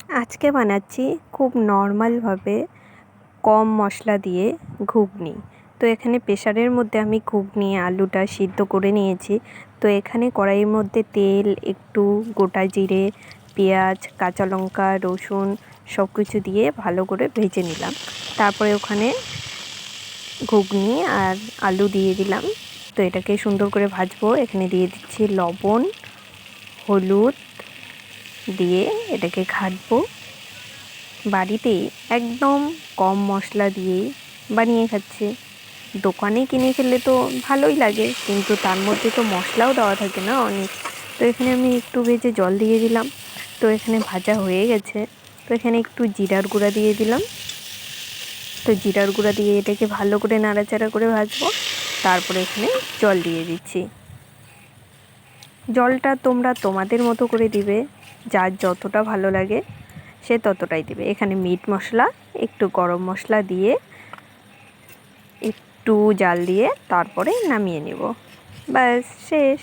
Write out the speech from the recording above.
আজকে বানাচ্ছি খুব নর্মালভাবে কম মশলা দিয়ে ঘুগনি। তো এখানে প্রেসারের মধ্যে আমি ঘুগনি আলুটা সিদ্ধ করে নিয়েছি। তো এখানে কড়াইয়ের মধ্যে তেল, একটু গোটা জিরে, পেঁয়াজ, কাঁচা লঙ্কা, রসুন সব কিছু দিয়ে ভালো করে ভেজে নিলাম। তারপরে ওখানে ঘুগনি আর আলু দিয়ে দিলাম। তো এটাকে সুন্দর করে ভাজবো। এখানে দিয়ে দিচ্ছি লবণ, হলুদ দিয়ে এটাকে ঘাঁটবো। বাড়িতে একদম কম মশলা দিয়ে বানিয়ে খাচ্ছি। দোকানে কিনে খেলে তো ভালোই লাগে, কিন্তু তার মধ্যে তো মশলাও দেওয়া থাকে না অনেক। তো এখানে আমি একটু ভেজে জল দিয়ে দিলাম। তো এখানে ভাজা হয়ে গেছে। তো এখানে একটু জিরার গুঁড়া দিয়ে দিলাম। তো জিরার গুঁড়া দিয়ে এটাকে ভালো করে নাড়াচাড়া করে ভাজবো। তারপরে এখানে জল দিয়ে দিচ্ছি। জলটা তোমরা তোমাদের মতো করে দিবে, যার যতটা ভালো লাগে সে ততটাই দিবে। এখানে মিট মশলা, একটু গরম মশলা দিয়ে একটু জাল দিয়ে তারপরে নামিয়ে নেব। ব্যাস শেষ।